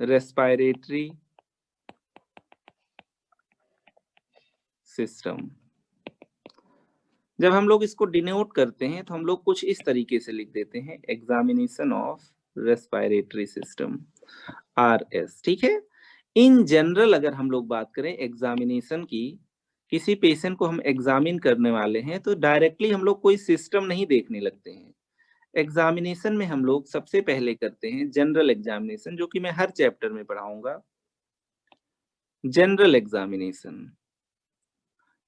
Respiratory system. जब हम लोग इसको डिनोट करते हैं तो हम लोग कुछ इस तरीके से लिख देते हैं, examination of respiratory system, RS. ठीक है। इन जनरल अगर हम लोग बात करें एग्जामिनेशन की, किसी पेशेंट को हम एग्जामिन करने वाले हैं तो डायरेक्टली हम लोग कोई सिस्टम नहीं देखने लगते हैं। एग्जामिनेशन में हम लोग सबसे पहले करते हैं जनरल एग्जामिनेशन, जो कि मैं हर चैप्टर में पढ़ाऊंगा। जनरल एग्जामिनेशन,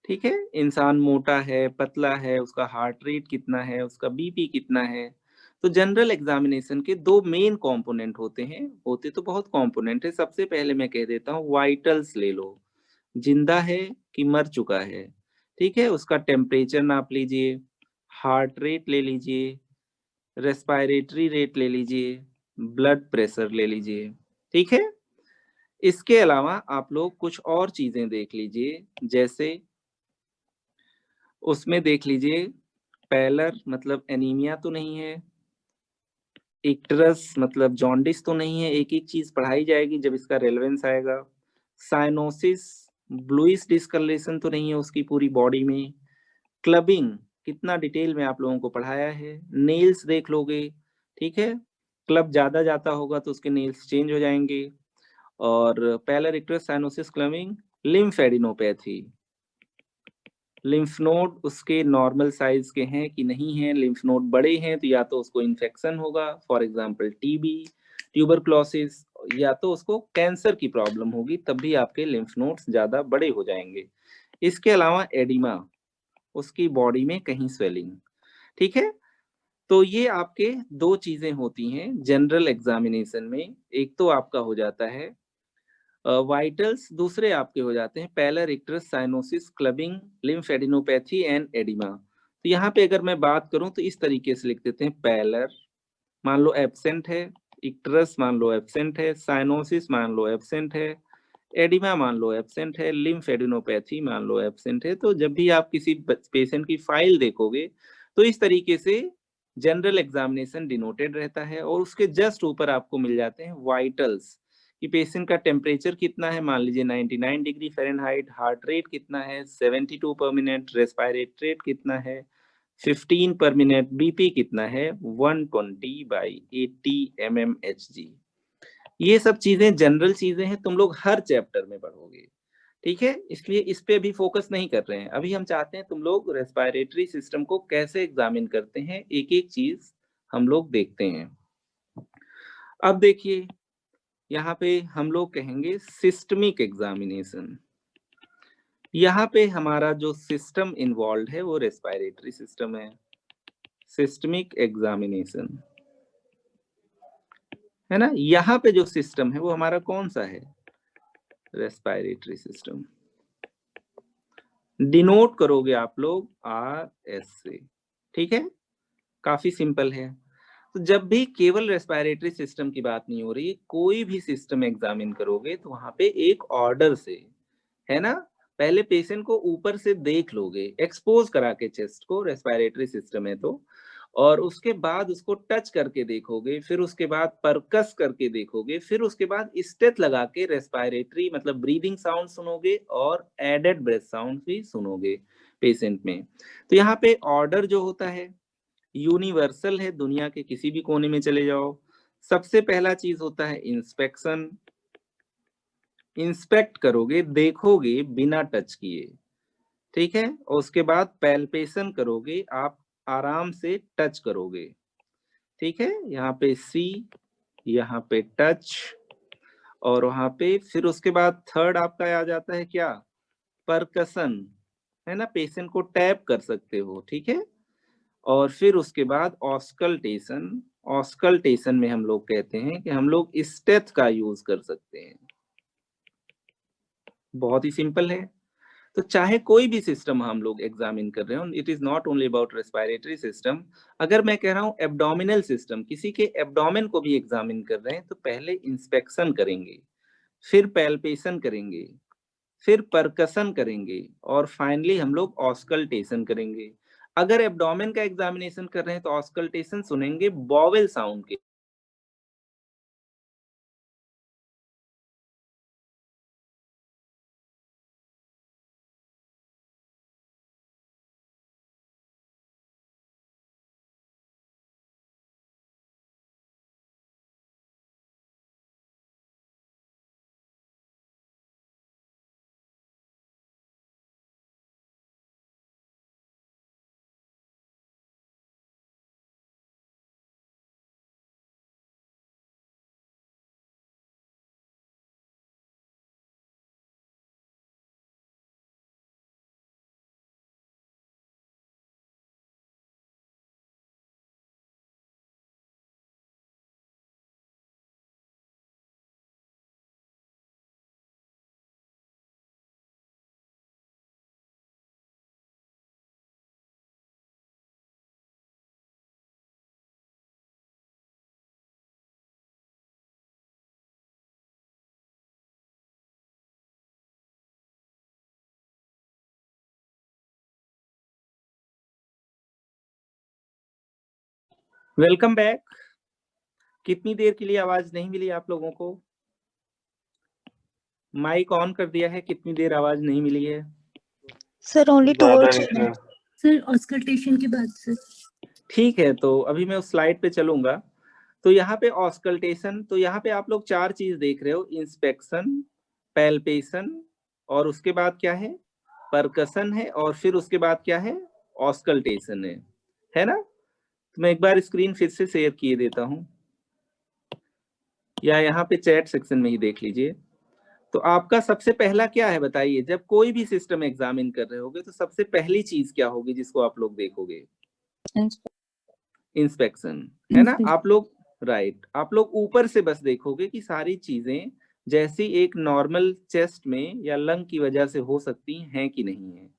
ठीक है। इंसान मोटा है, पतला है, उसका हार्ट रेट कितना है, उसका बीपी कितना है। तो जनरल एग्जामिनेशन के दो मेन कंपोनेंट होते हैं, होते तो बहुत कंपोनेंट है। सबसे पहले मैं कह देता हूँ वाइटल्स ले लो, जिंदा है कि मर चुका है। ठीक है, उसका टेम्परेचर नाप लीजिए, हार्ट रेट ले लीजिए, रेस्पिरेटरी रेट ले लीजिए, ब्लड प्रेशर ले लीजिए। ठीक है। इसके अलावा आप लोग कुछ और चीजें देख लीजिए, जैसे उसमें देख लीजिए पैलर मतलब एनीमिया तो नहीं है, इक्टरस मतलब जॉन्डिस तो नहीं है। एक एक चीज पढ़ाई जाएगी जब इसका रेलेवेंस आएगा। साइनोसिस, ब्लूइश डिस्कलरेशन तो नहीं है उसकी पूरी बॉडी में। क्लबिंग कितना डिटेल में आप लोगों को पढ़ाया है। नेल्स देख लोगे, ठीक है, क्लब ज्यादा जाता होगा तो उसके नेल्स चेंज हो जाएंगे। और pallor icterus cyanosis clubbing. Lymphadenopathy, lymph node उसके नॉर्मल साइज के हैं कि नहीं हैं। लिम्फ नोड बड़े हैं तो या तो उसको इन्फेक्शन होगा, फॉर एग्जांपल टीबी, ट्यूबरक्लोसिस, या तो उसको कैंसर की प्रॉब्लम होगी, तब भी आपके लिम्फ नोड्स ज्यादा बड़े हो जाएंगे। इसके अलावा एडिमा, उसकी बॉडी में कहीं स्वेलिंग। ठीक है। तो ये आपके दो चीजें होती हैं जनरल एग्जामिनेशन में। एक तो आपका हो जाता है वाइटल्स, दूसरे आपके हो जाते हैं pallor icterus cyanosis clubbing lymphadenopathy and oedema. तो यहाँ पे अगर मैं बात करूं तो इस तरीके से लिख देते हैं, पैलर मान लो एब्सेंट है, इक्टरस मान लो एब्सेंट है, साइनोसिस मान लो एब्सेंट है, एडिमा मान लो एब्सेंट है, लिम्फेडिनोपैथी मान लो एब्सेंट है। तो जब भी आप किसी पेशेंट की फाइल देखोगे तो इस तरीके से जनरल एग्जामिनेशन डिनोटेड रहता है, और उसके जस्ट ऊपर आपको मिल जाते हैं वाइटल्स कि पेशेंट का टेम्परेचर कितना है, मान लीजिए 99 डिग्री फ़ारेनहाइट, हार्ट रेट कितना है 72 पर मिनट, रेस्पिरेट रेट कितना है 15 पर मिनट, बीपी कितना है 120/80 mmHg। ये सब चीजें जनरल चीजें हैं, तुम लोग हर चैप्टर में पढ़ोगे। ठीक है, इसलिए इस पे अभी फोकस नहीं कर रहे हैं। अभी हम चाहते हैं तुम लोग रेस्पिरेटरी सिस्टम को कैसे एग्जामिन करते हैं, एक एक चीज हम लोग देखते हैं। अब देखिए, यहाँ पे हम लोग कहेंगे सिस्टमिक एग्जामिनेशन। यहाँ पे हमारा जो सिस्टम इन्वॉल्व है वो रेस्पिरेटरी सिस्टम है। सिस्टमिक एग्जामिनेशन है ना, यहाँ पे जो सिस्टम है वो हमारा कौन सा है, रेस्पिरेटरी सिस्टम। डिनोट करोगे आप लोग आर एस से। ठीक है, काफी सिंपल है। तो जब भी केवल रेस्पिरेटरी सिस्टम की बात नहीं हो रही, कोई भी सिस्टम एग्जामिन करोगे तो वहां पे एक ऑर्डर से, है ना, पहले पेशेंट को ऊपर से देख लोगे, एक्सपोज करा के चेस्ट को, रेस्पिरेटरी सिस्टम है तो, और उसके बाद उसको टच करके देखोगे, फिर उसके बाद परकस करके देखोगे, फिर उसके बाद स्टेथ लगा के रेस्पिरेटरी मतलब ब्रीदिंग साउंड सुनोगे और एडेड ब्रेथ साउंड भी सुनोगे पेशेंट में। तो यहाँ पे ऑर्डर जो होता है यूनिवर्सल है, दुनिया के किसी भी कोने में चले जाओ। सबसे पहला चीज होता है इंस्पेक्शन, इंस्पेक्ट करोगे, देखोगे बिना टच किए। ठीक है, और उसके बाद पैल्पेशन करोगे, आप आराम से टच करोगे। ठीक है, यहाँ पे सी, यहाँ पे टच, और वहां पे फिर उसके बाद थर्ड आपका आ जाता है क्या, परकसन, है ना, पेशेंट को टैप कर सकते हो। ठीक है, और फिर उसके बाद ऑस्कल्टेशन। ऑस्कल्टेशन में हम लोग कहते हैं कि हम लोग स्टेथ का यूज कर सकते हैं। बहुत ही सिंपल है। तो चाहे कोई भी सिस्टम हम लोग एग्जामिन कर रहे हो, it is not only about respiratory system. अगर मैं कह रहा हूँ एब्डोमिनल सिस्टम, किसी के एब्डोमेन को भी एग्जामिन कर रहे हैं तो पहले इंस्पेक्शन करेंगे, फिर पैल्पेशन करेंगे, फिर परकसन करेंगे, और फाइनली हम लोग ऑस्कल्टेशन करेंगे। अगर एब्डोमेन का एग्जामिनेशन कर रहे हैं तो ऑस्कल्टेशन सुनेंगे बॉवेल साउंड के। Welcome back. कितनी देर के लिए आवाज नहीं मिली आप लोगों को? माइक ऑन कर दिया है, कितनी देर आवाज नहीं मिली है? सर ओनली ज़्यादा टुवर्ड्स नहीं सर। सर ऑस्कल्टेशन के बाद सर। ठीक है, तो अभी मैं उस स्लाइड पे चलूंगा। तो यहाँ पे ऑस्कल्टेशन, तो यहाँ पे आप लोग चार चीज देख रहे हो, इंस्पेक्शन, पैल्पेशन, और उसके बाद क्या है, परकसन है, और फिर उसके बाद क्या है, ऑस्कल्टेशन है ना? तो मैं एक बार स्क्रीन फिर से शेयर किए देता हूँ, या यहाँ पे चैट सेक्शन में ही देख लीजिए। तो आपका सबसे पहला क्या है बताइए, जब कोई भी सिस्टम एग्जामिन कर रहे होगे तो सबसे पहली चीज क्या होगी जिसको आप लोग देखोगे? इंस्पेक्शन, है ना? आप लोग राइट, आप लोग ऊपर से बस देखोगे कि सारी चीजें जैसी एक नॉर्मल चेस्ट में या लंग की वजह से हो सकती हैं कि नहीं है।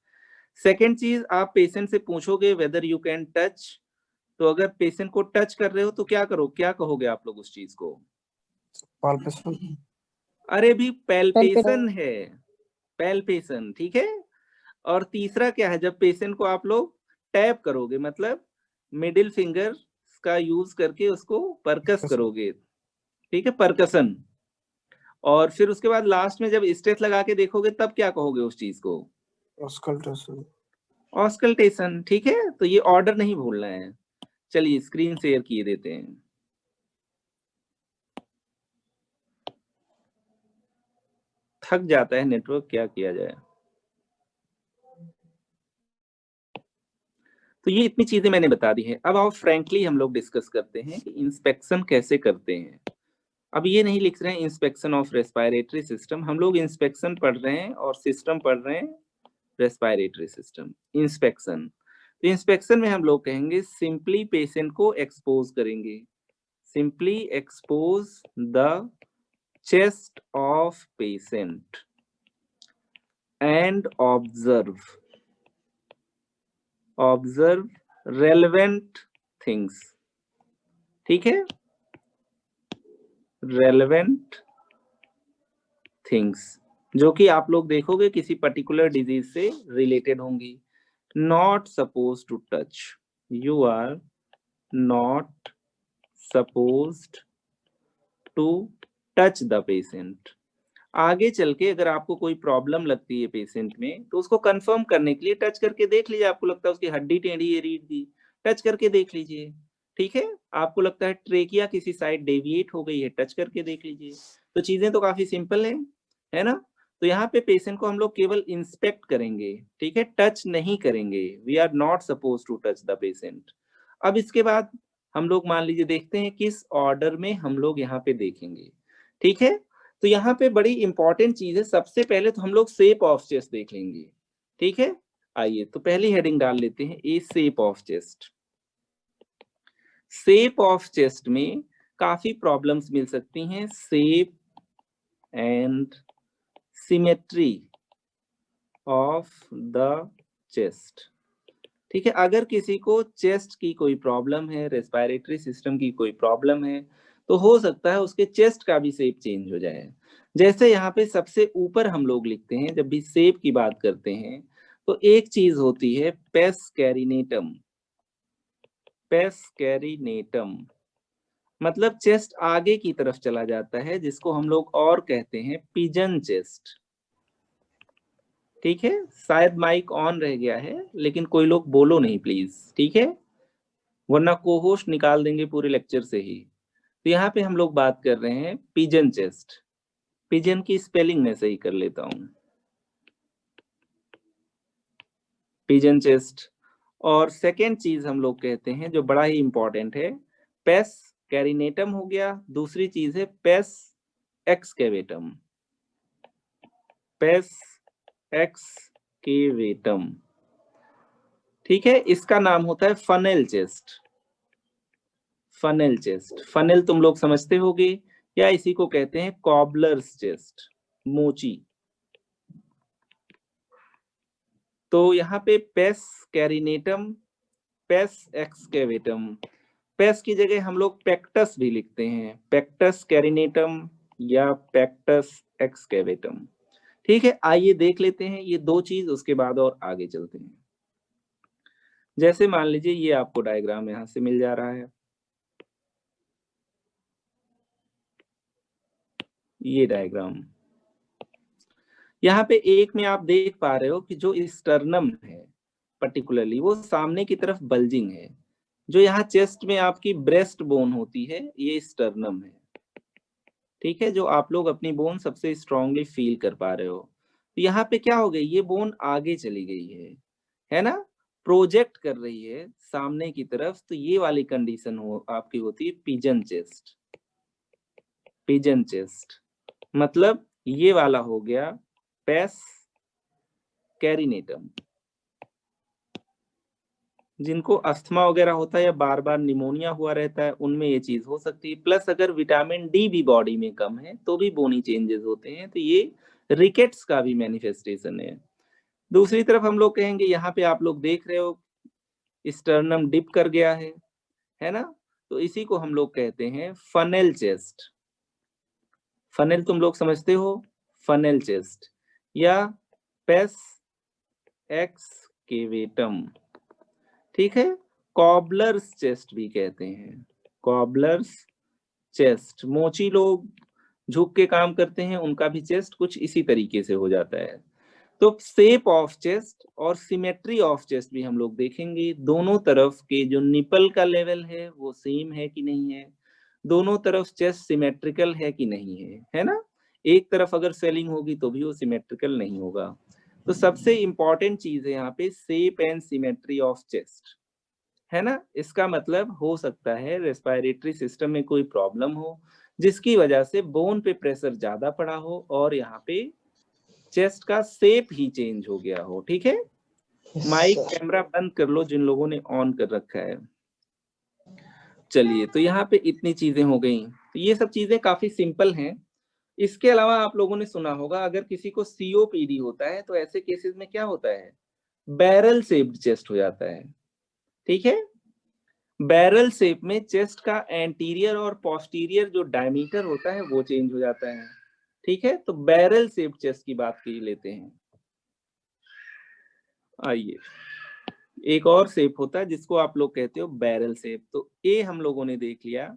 सेकेंड चीज, आप पेशेंट से पूछोगे वेदर यू कैन टच। तो अगर पेशेंट को टच कर रहे हो तो क्या करो, क्या कहोगे आप लोग उस चीज को? पाल्पेशन। अरे भी पैल्पेशन है, पैल्पेशन, ठीक है। और तीसरा क्या है, जब पेशेंट को आप लोग टैप करोगे, मतलब मिडिल फिंगर का यूज करके उसको परकस करोगे, ठीक है, परकसन। और फिर उसके बाद लास्ट में जब स्ट्रेस लगा के देखोगे तब क्या कहोगे उस चीज को? ऑस्कल्टेशन। ऑस्कल्टेशन, ठीक है। तो ये ऑर्डर नहीं भूलना है। चलिए स्क्रीन शेयर किए देते हैं। थक जाता है नेटवर्क, क्या किया जाए। तो ये इतनी चीजें मैंने बता दी है। अब आओ फ्रैंकली हम लोग डिस्कस करते हैं कि इंस्पेक्शन कैसे करते हैं। अब ये नहीं लिख रहे हैं इंस्पेक्शन ऑफ रेस्पिरेटरी सिस्टम, हम लोग इंस्पेक्शन पढ़ रहे हैं और सिस्टम पढ़ रहे हैं रेस्पिरेटरी सिस्टम। इंस्पेक्शन, तो इंस्पेक्शन में हम लोग कहेंगे सिंपली पेशेंट को एक्सपोज करेंगे, simply expose the chest of patient and observe relevant things, ठीक है, रेलेवेंट थिंग्स जो कि आप लोग देखोगे किसी पर्टिकुलर डिजीज से रिलेटेड होंगी। Not suppose to touch, you are not supposed to touch the patient. आगे चल के अगर आपको कोई प्रॉब्लम लगती है पेशेंट में तो उसको कंफर्म करने के लिए टच करके देख लीजिए। आपको लगता है उसकी हड्डी टेढ़ी है रीढ़ की, टच करके देख लीजिए, ठीक है। आपको लगता है ट्रेकिया किसी साइड डेविएट हो गई है, टच करके देख लीजिए। तो चीजें तो काफी सिंपल है ना? तो यहाँ पे पेशेंट को हम लोग केवल इंस्पेक्ट करेंगे, ठीक है, टच नहीं करेंगे। We are not suppose to touch the patient. अब इसके बाद हम लोग मान लीजिए देखते हैं किस ऑर्डर में हम लोग यहाँ पे देखेंगे, ठीक है। तो यहाँ पे बड़ी इंपॉर्टेंट चीज है, सबसे पहले तो हम लोग शेप ऑफ चेस्ट देख लेंगे, ठीक है। आइए तो पहली हेडिंग डाल लेते हैं, a shape of chest. Shape of chest में काफी प्रॉब्लम्स मिल सकती हैं, shape and symmetry of the chest, ठीक है। अगर किसी को चेस्ट की कोई प्रॉब्लम है, रेस्पिरेटरी सिस्टम की कोई प्रॉब्लम है, तो हो सकता है उसके चेस्ट का भी शेप चेंज हो जाए। जैसे यहाँ पे सबसे ऊपर हम लोग लिखते हैं, जब भी शेप की बात करते हैं तो एक चीज होती है पेस कैरिनेटम। पेस कैरिनेटम मतलब चेस्ट आगे की तरफ चला जाता है, जिसको हम लोग और कहते हैं पिजन चेस्ट, ठीक है। शायद माइक ऑन रह गया है लेकिन कोई लोग बोलो नहीं प्लीज, ठीक है, वरना को होस्ट निकाल देंगे पूरे लेक्चर से ही। तो यहाँ पे हम लोग बात कर रहे हैं पिजन चेस्ट। पिजन की स्पेलिंग मैं सही कर लेता हूं, पिजन चेस्ट। और सेकेंड चीज हम लोग कहते हैं जो बड़ा ही इंपॉर्टेंट है, पेस कैरिनेटम हो गया, दूसरी चीज है पेस एक्सकेवेटम। पेस एक्सकेवेटम, ठीक है, इसका नाम होता है funnel chest. Funnel chest, funnel तुम लोग समझते होगे, या इसी को कहते हैं कॉबलर्स चेस्ट, मोची। तो यहाँ पे पेस कैरिनेटम, पेस एक्सकेवेटम, पेस की जगह हम लोग पेक्टस भी लिखते हैं, पेक्टस कैरिनेटम या पेक्टस एक्सकेवेटम, ठीक है। आइए देख लेते हैं ये दो चीज, उसके बाद और आगे चलते हैं। जैसे मान लीजिए ये आपको डायग्राम यहाँ से मिल जा रहा है, ये डायग्राम, यहाँ पे एक में आप देख पा रहे हो कि जो स्टर्नम है पर्टिकुलरली वो सामने की तरफ बल्जिंग है। जो यहाँ चेस्ट में आपकी ब्रेस्ट बोन होती है ये स्टर्नम है, ठीक है, जो आप लोग अपनी बोन सबसे स्ट्रांगली फील कर पा रहे हो। तो यहाँ पे क्या हो गई, ये बोन आगे चली गई है ना, प्रोजेक्ट कर रही है सामने की तरफ। तो ये वाली कंडीशन हो आपकी होती है पिजन चेस्ट। पिजन चेस्ट मतलब ये वाला हो गया पेस कैरिनेटम। जिनको अस्थमा वगैरह होता है या बार बार निमोनिया हुआ रहता है उनमें ये चीज हो सकती है। प्लस अगर विटामिन डी भी बॉडी में कम है तो भी बोनी चेंजेस होते हैं। तो ये रिकेट्स का भी मैनिफेस्टेशन है। दूसरी तरफ हम लोग कहेंगे, यहाँ पे आप लोग देख रहे हो स्टर्नम डिप कर गया है ना, तो इसी को हम लोग कहते हैं फनेल चेस्ट। फनेल तुम लोग समझते हो, फनेल चेस्ट या पेस एक्सकेवेटम, ठीक है। कॉबलर्स चेस्ट भी कहते हैं, कॉबलर्स चेस्ट। मोची लोग झुक के काम करते हैं, उनका भी चेस्ट कुछ इसी तरीके से हो जाता है। तो शेप ऑफ चेस्ट और सिमेट्री ऑफ चेस्ट भी हम लोग देखेंगे। दोनों तरफ के जो निपल का लेवल है वो सेम है कि नहीं है, दोनों तरफ चेस्ट सिमेट्रिकल है कि नहीं है ना। एक तरफ अगर स्वेलिंग होगी तो भी वो सिमेट्रिकल नहीं होगा। तो सबसे इंपॉर्टेंट चीज है यहाँ पे shape and symmetry of chest, है ना। इसका मतलब हो सकता है रेस्पिरेटरी सिस्टम में कोई प्रॉब्लम हो जिसकी वजह से बोन पे प्रेशर ज्यादा पड़ा हो और यहाँ पे चेस्ट का शेप ही चेंज हो गया हो, ठीक है। माइक कैमरा बंद कर लो जिन लोगों ने ऑन कर रखा है। चलिए, तो यहाँ पे इतनी चीजें हो गई। तो ये सब चीजें काफी सिंपल हैं। इसके अलावा आप लोगों ने सुना होगा अगर किसी को सीओपीडी होता है तो ऐसे केसेस में क्या होता है, बैरल शेप्ड चेस्ट हो जाता है, ठीक है। बैरल शेप में चेस्ट का एंटीरियर और पोस्टीरियर जो डायमीटर होता है वो चेंज हो जाता है, ठीक है। तो बैरल शेप चेस्ट की बात की लेते हैं। आइए, एक और शेप होता है जिसको आप लोग कहते हो बैरल शेप। तो ए हम लोगों ने देख लिया,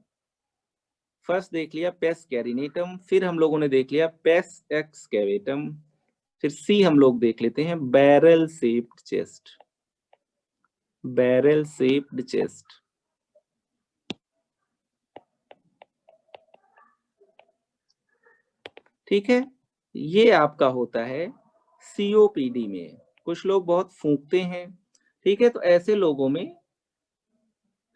फर्स्ट देख लिया पेस कैरिनेटम, फिर हम लोगों ने देख लिया पेस एक्सकेवेटम, फिर सी हम लोग देख लेते हैं barrel shaped chest. Barrel shaped chest, ठीक है। ये आपका होता है सीओपीडी में। कुछ लोग बहुत फूंकते हैं, ठीक है, तो ऐसे लोगों में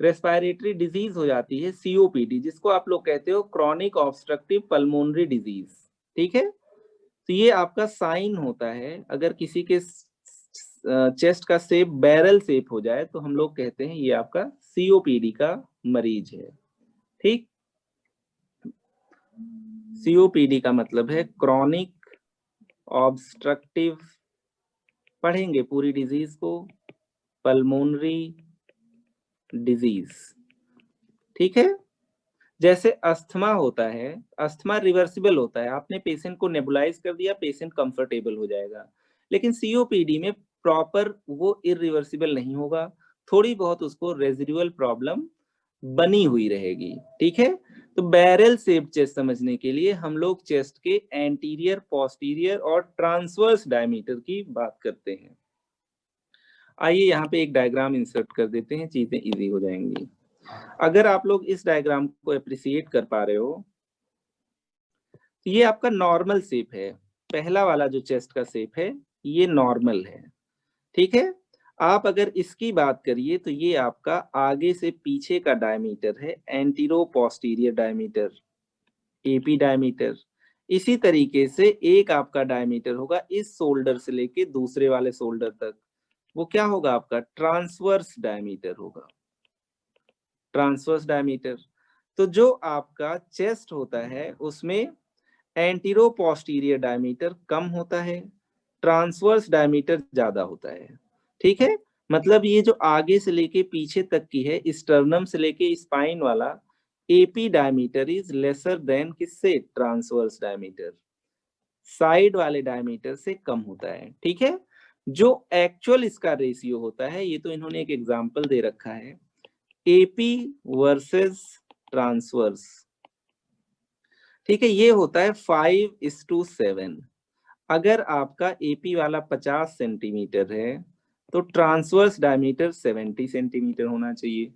रेस्पिरेटरी डिजीज हो जाती है सीओपीडी, जिसको आप लोग कहते हो क्रॉनिक ऑब्स्ट्रक्टिव पल्मोनरी डिजीज, ठीक है। तो ये आपका साइन होता है। अगर किसी के चेस्ट का शेप बैरल शेप हो जाए तो हम लोग कहते हैं ये आपका सीओपीडी का मरीज है, ठीक। सीओपीडी का मतलब है क्रॉनिक ऑब्स्ट्रक्टिव, पढ़ेंगे पूरी डिजीज को, पल्मोनरी डिजीज, ठीक है। जैसे अस्थमा होता है, अस्थमा रिवर्सिबल होता है, आपने पेशेंट को नेबुलाइज कर दिया, पेशेंट कंफर्टेबल हो जाएगा। लेकिन सीओपीडी में प्रॉपर वो इरिवर्सिबल नहीं होगा, थोड़ी बहुत उसको रेजिडुअल प्रॉब्लम बनी हुई रहेगी, ठीक है। तो बैरल शेप चेस्ट समझने के लिए हम लोग चेस्ट के एंटीरियर, पोस्टीरियर और ट्रांसवर्स डायमीटर की बात करते हैं। आइए यहाँ पे एक डायग्राम इंसर्ट कर देते हैं, चीजें इजी हो जाएंगी। अगर आप लोग इस डायग्राम को अप्रिशिएट कर पा रहे हो तो ये आपका नॉर्मल शेप है। पहला वाला जो चेस्ट का शेप है ये नॉर्मल है, ठीक है। आप अगर इसकी बात करिए तो ये आपका आगे से पीछे का डायमीटर है, antero posterior diameter, AP diameter. इसी तरीके से एक आपका डायमीटर होगा इस शोल्डर से लेके दूसरे वाले शोल्डर तक, वो क्या होगा आपका ट्रांसवर्स डायमीटर होगा, ट्रांसवर्स डायमीटर। तो जो आपका चेस्ट होता है उसमें एंटीरो पोस्टीरियर डायमीटर कम होता है, ट्रांसवर्स डायमीटर ज्यादा होता है, ठीक है। मतलब ये जो आगे से लेके पीछे तक की है, स्टर्नम से लेके स्पाइन वाला, AP diameter is lesser than किससे, ट्रांसवर्स डायमीटर, साइड वाले डायमीटर से कम होता है, ठीक है। जो एक्चुअल इसका रेशियो होता है, ये तो इन्होंने एक एग्जांपल दे रखा है, एपी वर्सेस ट्रांसवर्स, ठीक है, ये होता है 5:7। अगर आपका एपी वाला 50 सेंटीमीटर है तो ट्रांसवर्स डायमीटर 70 सेंटीमीटर होना चाहिए।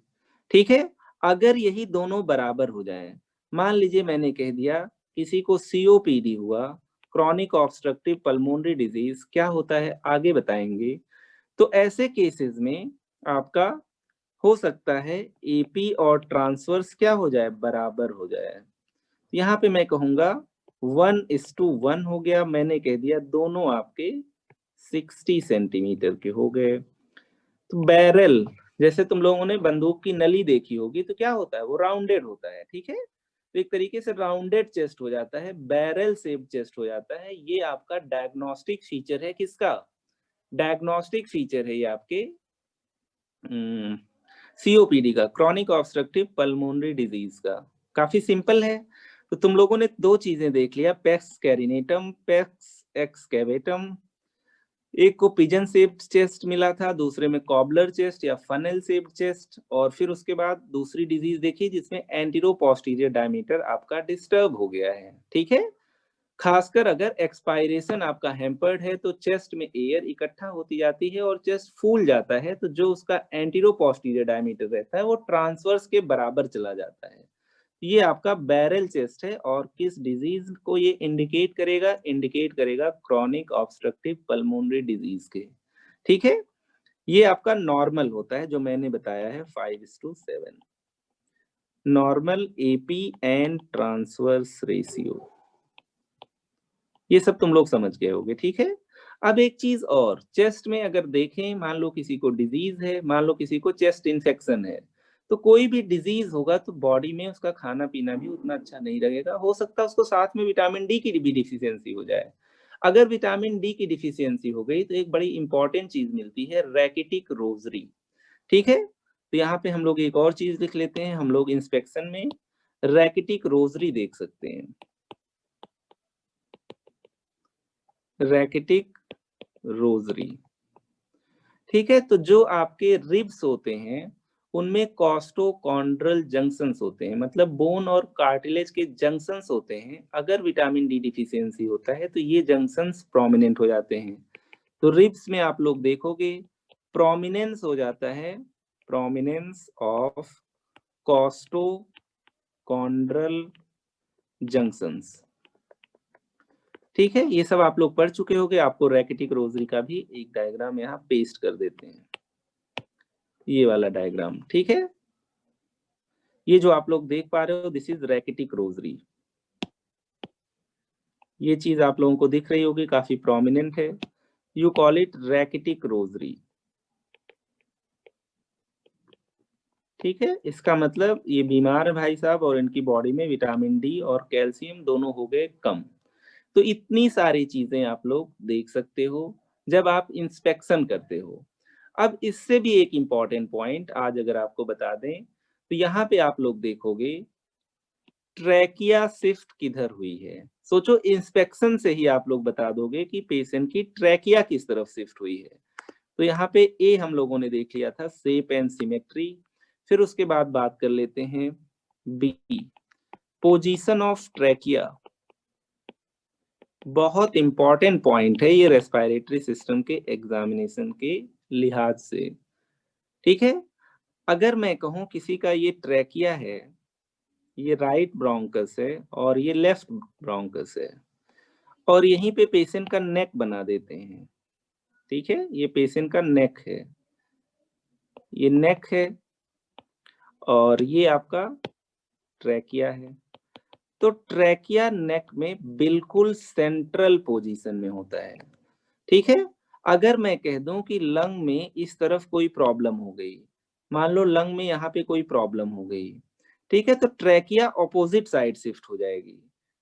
ठीक है, अगर यही दोनों बराबर हो जाएं, मान लीजिए मैंने कह दिया किसी को सीओपीडी हुआ, क्रॉनिक ऑब्स्ट्रक्टिव पल्मोनरी डिजीज, क्या होता है आगे बताएंगे। तो ऐसे केसेस में आपका हो सकता है एपी और ट्रांसवर्स क्या हो जाए, बराबर हो जाए। यहाँ पे मैं कहूंगा 1:1 हो गया, मैंने कह दिया दोनों आपके 60 सेंटीमीटर के हो गए। तो बैरल, जैसे तुम लोगों ने बंदूक की नली देखी होगी तो क्या होता है, वो राउंडेड होता है। ठीक है, तो एक तरीके से राउंडेड चेस्ट हो जाता है, बैरल शेप चेस्ट हो जाता है। ये आपका डायग्नोस्टिक फीचर है, किसका डायग्नोस्टिक फीचर है, ये आपके सीओपीडी का, क्रॉनिक ऑब्स्ट्रक्टिव पल्मोनरी डिजीज का। काफी सिंपल है। तो तुम लोगों ने दो चीजें देख लिया, पेक्स कैरिनेटम, पेक्स एक्सकैवेटम। एक को पिजन शेप्ड चेस्ट मिला था, दूसरे में कॉबलर चेस्ट या फनल शेप्ड चेस्ट, और फिर उसके बाद दूसरी डिजीज देखी जिसमें एंटीरो पोस्टीरियर डायमीटर आपका डिस्टर्ब हो गया है। ठीक है, खासकर अगर एक्सपायरेशन आपका हैम्पर्ड है तो चेस्ट में एयर इकट्ठा होती जाती है और चेस्ट फूल जाता है, तो जो उसका एंटीरो पोस्टीरियर डायमीटर रहता है वो ट्रांसवर्स के बराबर चला जाता है। ये आपका बैरल चेस्ट है, और किस डिजीज को ये इंडिकेट करेगा, इंडिकेट करेगा क्रॉनिक ऑब्स्ट्रक्टिव पल्मोनरी डिजीज के। ठीक है, ये आपका नॉर्मल होता है जो मैंने बताया है 5:7 normal AP and transverse ratio. ये सब तुम लोग समझ गए होगे। ठीक है, अब एक चीज और, चेस्ट में अगर देखें, मान लो किसी को डिजीज है, मान लो किसी को चेस्ट इन्फेक्शन है, तो कोई भी डिजीज होगा तो बॉडी में उसका खाना पीना भी उतना अच्छा नहीं लगेगा, हो सकता है उसको साथ में विटामिन डी की भी डिफिशियंसी हो जाए। अगर विटामिन डी की डिफिशियंसी हो गई तो एक बड़ी इंपॉर्टेंट चीज मिलती है, रैकेटिक रोजरी। ठीक है, तो यहाँ पे हम लोग एक और चीज लिख लेते हैं, हम लोग इंस्पेक्शन में रैकेटिक रोजरी देख सकते हैं, रैकेटिक रोजरी। ठीक है, तो जो आपके रिब्स होते हैं उनमें कॉस्टोकॉन्ड्रल जंक्शंस होते हैं, मतलब बोन और कार्टिलेज के जंक्शंस होते हैं। अगर विटामिन डी डिफिशियंसी होता है तो ये जंक्शंस प्रोमिनेंट हो जाते हैं। तो रिब्स में आप लोग देखोगे प्रोमिनेंस हो जाता है, प्रोमिनेंस ऑफ कॉस्टोकॉन्ड्रल जंक्शंस। ठीक है, ये सब आप लोग पढ़ चुके होंगे। आपको रैकेटिक रोजरी का भी एक डायग्राम यहाँ पेस्ट कर देते हैं, ये वाला डायग्राम। ठीक है, ये जो आप लोग देख पा रहे हो दिस इज रैकेटिक रोजरी। ये चीज आप लोगों को दिख रही होगी, काफी प्रोमिनेंट है। You call it रैकेटिक rosary. ठीक है, इसका मतलब ये बीमार है भाई साहब, और इनकी बॉडी में विटामिन डी और कैल्शियम दोनों हो गए कम। तो इतनी सारी चीजें आप लोग देख सकते हो जब आप इंस्पेक्शन करते हो। अब इससे भी एक इंपॉर्टेंट पॉइंट आज अगर आपको बता दें, तो यहाँ पे आप लोग देखोगे ट्रैकिया शिफ्ट किधर हुई है। सोचो, इंस्पेक्शन से ही आप लोग बता दोगे कि पेशेंट की ट्रैकिया किस तरफ शिफ्ट हुई है। तो यहाँ पे ए हम लोगों ने देख लिया था, शेप एंड सिमेट्री। फिर उसके बाद बात कर लेते हैं बी, पोजीशन ऑफ ट्रैकिया। बहुत इंपॉर्टेंट पॉइंट है ये रेस्पिरेटरी सिस्टम के एग्जामिनेशन के लिहाज से। ठीक है, अगर मैं कहूं किसी का ये ट्रैकिया है, ये राइट ब्रोंकस है और ये लेफ्ट ब्रोंकस है, और यहीं पे पेशेंट का नेक बना देते हैं। ठीक है, ये पेशेंट का नेक है, ये नेक है, और ये आपका ट्रैकिया है। तो ट्रैकिया नेक में बिल्कुल सेंट्रल पोजीशन में होता है। ठीक है, अगर मैं कह दूं कि लंग में इस तरफ कोई प्रॉब्लम हो गई, मान लो लंग में यहाँ पे कोई प्रॉब्लम हो गई, ठीक है, तो ट्रैकिया ऑपोजिट साइड शिफ्ट हो जाएगी।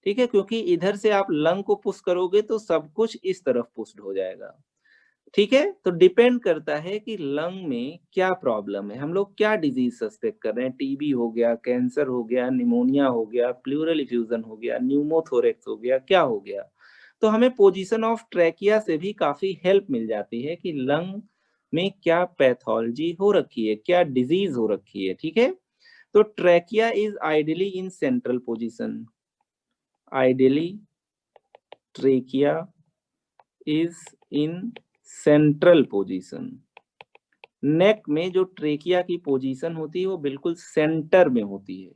ठीक है, क्योंकि इधर से आप लंग को पुश करोगे तो सब कुछ इस तरफ पुश्ड हो जाएगा। ठीक है, तो डिपेंड करता है कि लंग में क्या प्रॉब्लम है, हम लोग क्या डिजीज सस्पेक्ट कर रहे हैं, टीबी हो गया, कैंसर हो गया, निमोनिया हो गया, प्लूरल इफ्यूजन हो गया, न्यूमोथोरेक्स हो गया, क्या हो गया। तो हमें पोजीशन ऑफ ट्रैकिया से भी काफी हेल्प मिल जाती है कि लंग में क्या पैथोलॉजी हो रखी है, क्या डिजीज हो रखी है। ठीक है, तो trachea is ideally in central position. Ideally, trachea is in central position. नेक में जो ट्रेकिया की पोजीशन होती है वो बिल्कुल सेंटर में होती है,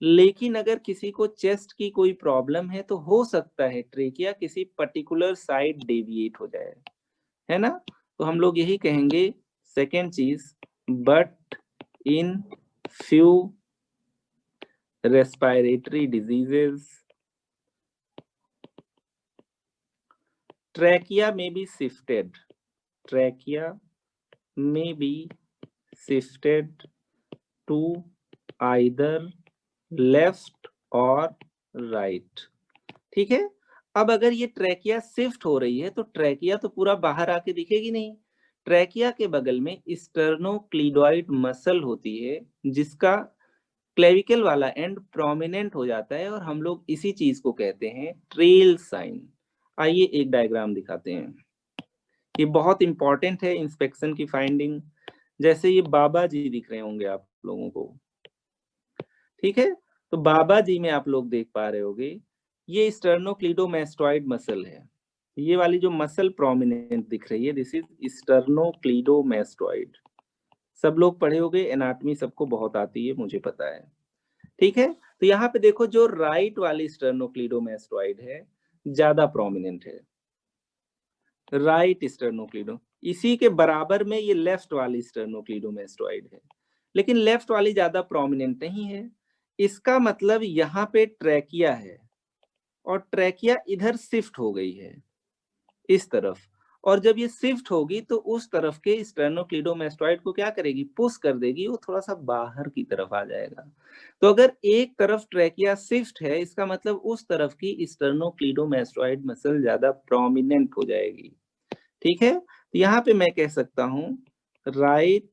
लेकिन अगर किसी को चेस्ट की कोई प्रॉब्लम है तो हो सकता है ट्रेकिया किसी पर्टिकुलर साइड डेविएट हो जाए, है ना। तो हम लोग यही कहेंगे सेकेंड चीज, but in few respiratory diseases trachea में be shifted, trachea may be shifted to either left or right। ठीक है। अब अगर ये ट्रैकिया शिफ्ट हो रही है तो ट्रैकिया तो पूरा बाहर आके दिखेगी नहीं। ट्रैकिया के बगल में स्टर्नोक्लीडॉइड मसल होती है जिसका क्लेविकल वाला एंड प्रोमिनेंट हो जाता है और हम लोग इसी चीज को कहते हैं ट्रेल साइन। आइए एक डायग्राम दिखाते हैं, ये बहुत इंपॉर्टेंट है इंस्पेक्शन की फाइंडिंग। जैसे ये बाबा जी दिख रहे होंगे आप लोगों को, ठीक है। तो बाबा जी में आप लोग देख पा रहे होंगे ये स्टर्नोक्लीडोमास्टोइड मसल है, ये वाली जो मसल प्रोमिनेंट दिख रही है दिस इज स्टर्नोक्लीडोमास्टोइड। सब लोग पढ़े होंगे एनाटॉमी, सबको बहुत आती है, मुझे पता है, ठीक है। तो यहाँ पे देखो जो राइट वाली स्टर्नोक्लीडोमास्टोइड है ज्यादा प्रोमिनेंट है, राइट स्टर्नोक्लीडो। इसी के बराबर में ये लेफ्ट वाली स्टर्नोक्लीडोमास्टोइड है, लेकिन लेफ्ट वाली ज्यादा प्रोमिनेंट नहीं है। इसका मतलब यहाँ पे ट्रैकिया है और ट्रैकिया इधर शिफ्ट हो गई है इस तरफ, और जब ये शिफ्ट होगी तो उस तरफ के स्टर्नोक्लीडोमास्टोइड को क्या करेगी, पुश कर देगी, वो थोड़ा सा बाहर की तरफ आ जाएगा। तो अगर एक तरफ ट्रैकिया शिफ्ट है इसका मतलब उस तरफ की स्टर्नोक्लीडोमास्टोइड मसल ज्यादा प्रोमिनेंट हो जाएगी, ठीक है। तो यहाँ पे मैं कह सकता हूं राइट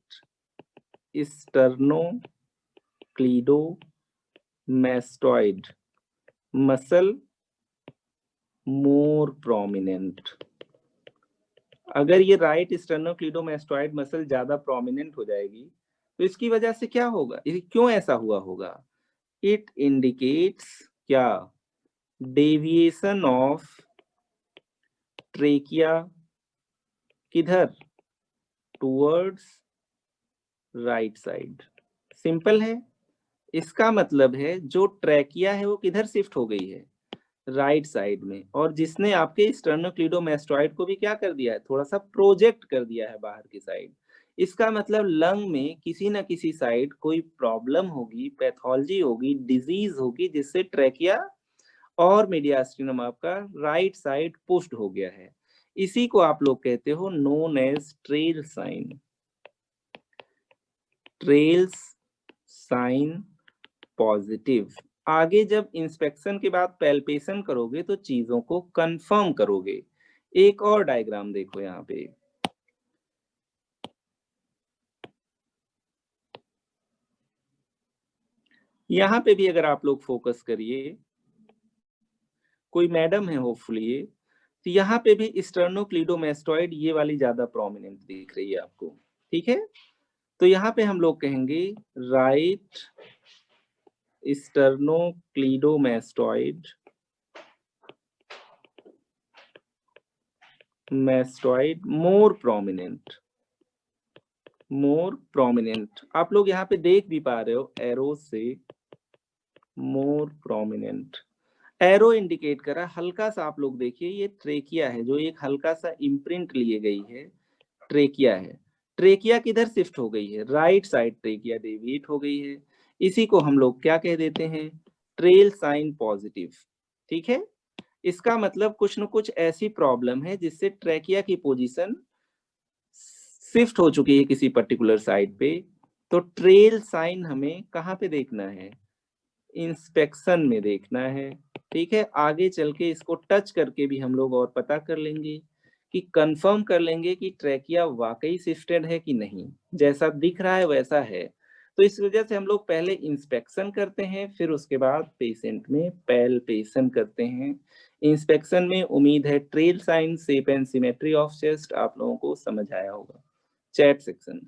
स्टर्नोक्लीडोमास्टोइड मसल मोर प्रोमिनेंट। अगर ये राइट स्टर्नोक्लीडोमास्टोइड मसल ज्यादा प्रोमिनेंट हो जाएगी तो इसकी वजह से क्या होगा, क्यों ऐसा हुआ होगा, इट इंडिकेट्स क्या, डेविएशन ऑफ ट्रेकिया किधर, टुवर्ड्स राइट साइड। सिंपल है, इसका मतलब है जो ट्रैकिया है वो किधर शिफ्ट हो गई है, राइट साइड में, और जिसने आपके स्टर्नोक्लीडोमास्टोइड को भी क्या कर दिया है, थोड़ा सा प्रोजेक्ट कर दिया है बाहर की साइड। इसका मतलब लंग में किसी ना किसी साइड कोई प्रॉब्लम होगी, पैथोलॉजी होगी, डिजीज होगी जिससे ट्रैकिया और मीडियास्टिनम आपका राइट साइड पुश्ड हो गया है। इसी को आप लोग कहते हो known as trail sign, trails sign positive. आगे जब इंस्पेक्शन के बाद पैल्पेशन करोगे तो चीजों को कंफर्म करोगे। एक और डायग्राम देखो यहाँ पे, यहाँ पे भी अगर आप लोग फोकस करिए, कोई मैडम है होपफुली, तो यहाँ पे भी स्टर्नोक्लीडोमास्टोइड ये वाली ज्यादा प्रोमिनेंट दिख रही है आपको, ठीक है। तो यहाँ पे हम लोग कहेंगे राइट स्टर्नोक्लीडोमास्टोइड मास्टोइड मोर प्रोमिनेंट। आप लोग यहाँ पे देख भी पा रहे हो एरो से मोर प्रोमिनेंट, एरो इंडिकेट करा हल्का सा। आप लोग देखिए ये ट्रेकिया है, जो एक हल्का सा इम्प्रिंट लिए गई है ट्रेकिया है। ट्रेकिया किधर शिफ्ट हो गई है, राइट साइड ट्रेकिया डेविएट हो गई है। इसी को हम लोग क्या कह देते हैं, ट्रेल साइन पॉजिटिव, ठीक है। इसका मतलब कुछ न कुछ ऐसी प्रॉब्लम है जिससे ट्रेकिया की पोजीशन शिफ्ट हो चुकी है किसी पर्टिकुलर साइड पे। तो ट्रेल साइन हमें कहाँ पे देखना है, इंस्पेक्शन में देखना है, ठीक है। आगे चल के इसको टच करके भी हम लोग और पता कर लेंगे कि कंफर्म कर लेंगे कि ट्रैकिया वाकई शिफ्टेड है कि नहीं, जैसा दिख रहा है वैसा है। तो इस वजह से हम लोग पहले इंस्पेक्शन करते हैं, फिर उसके बाद पेशेंट में पैल्पेशन करते हैं। इंस्पेक्शन में उम्मीद है trail sign, shape and symmetry of chest आप लोगों को समझ आया होगा। Chat section.